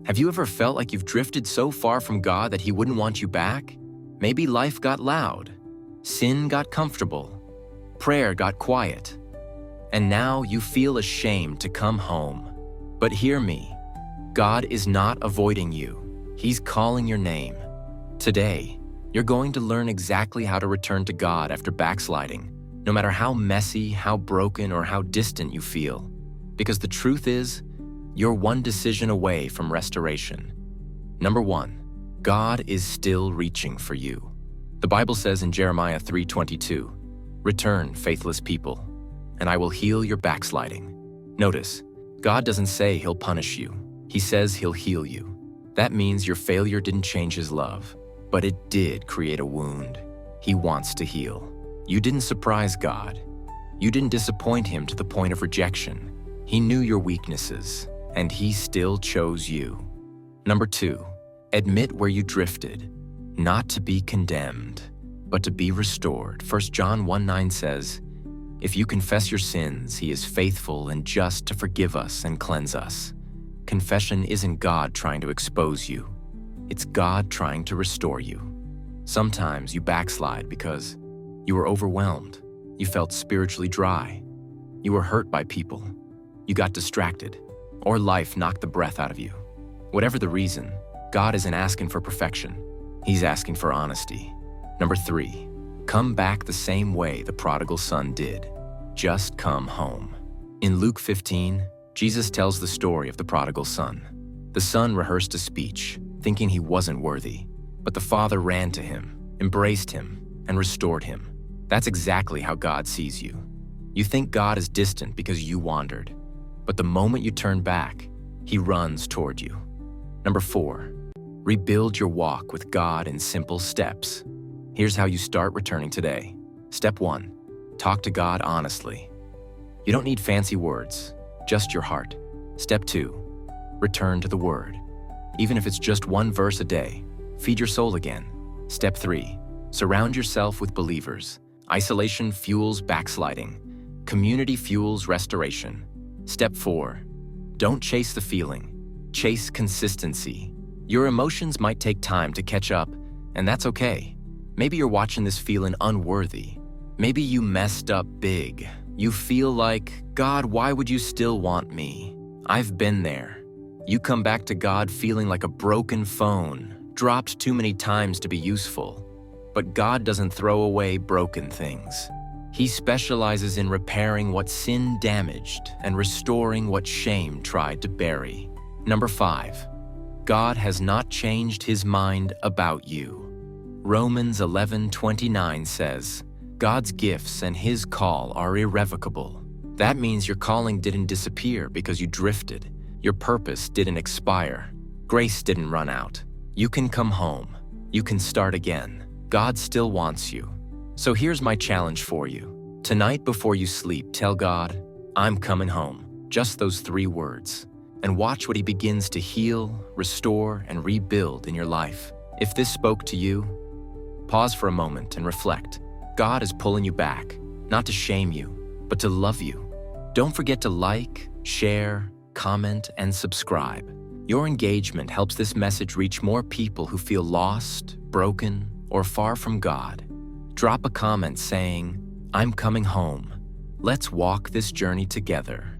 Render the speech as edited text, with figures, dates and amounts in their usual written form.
Have you ever felt like you've drifted so far from God that He wouldn't want you back? Maybe life got loud, sin got comfortable, prayer got quiet, and now you feel ashamed to come home. But hear me, God is not avoiding you. He's calling your name. Today, you're going to learn exactly how to return to God after backsliding, no matter how messy, how broken, or how distant you feel. Because the truth is, you're one decision away from restoration. Number 1, God is still reaching for you. The Bible says in Jeremiah 3:22, "Return, faithless people, and I will heal your backsliding." Notice, God doesn't say He'll punish you. He says He'll heal you. That means your failure didn't change His love, but it did create a wound. He wants to heal. You didn't surprise God. You didn't disappoint Him to the point of rejection. He knew your weaknesses, and He still chose you. Number 2, admit where you drifted, not to be condemned, but to be restored. 1 John 1:9 says, "If you confess your sins, He is faithful and just to forgive us and cleanse us." Confession isn't God trying to expose you. It's God trying to restore you. Sometimes you backslide because you were overwhelmed. You felt spiritually dry. You were hurt by people. You got distracted, or life knocked the breath out of you. Whatever the reason, God isn't asking for perfection. He's asking for honesty. Number 3, come back the same way the prodigal son did. Just come home. In Luke 15, Jesus tells the story of the prodigal son. The son rehearsed a speech, thinking he wasn't worthy, but the father ran to him, embraced him, and restored him. That's exactly how God sees you. You think God is distant because you wandered, but the moment you turn back, He runs toward you. Number 4, rebuild your walk with God in simple steps. Here's how you start returning today. Step 1, talk to God honestly. You don't need fancy words, just your heart. Step 2, return to the Word. Even if it's just one verse a day, feed your soul again. Step 3, surround yourself with believers. Isolation fuels backsliding. Community fuels restoration. Step 4, don't chase the feeling. Chase consistency. Your emotions might take time to catch up, and that's okay. Maybe you're watching this feeling unworthy. Maybe you messed up big. You feel like, God, why would you still want me? I've been there. You come back to God feeling like a broken phone, dropped too many times to be useful. But God doesn't throw away broken things. He specializes in repairing what sin damaged and restoring what shame tried to bury. Number 5, God has not changed His mind about you. Romans 11:29 says, God's gifts and His call are irrevocable. That means your calling didn't disappear because you drifted. Your purpose didn't expire. Grace didn't run out. You can come home. You can start again. God still wants you. So here's my challenge for you. Tonight before you sleep, tell God, I'm coming home. Just those 3 words. And watch what He begins to heal, restore, and rebuild in your life. If this spoke to you, pause for a moment and reflect. God is pulling you back, not to shame you, but to love you. Don't forget to like, share, comment, and subscribe. Your engagement helps this message reach more people who feel lost, broken, or far from God. Drop a comment saying, I'm coming home. Let's walk this journey together.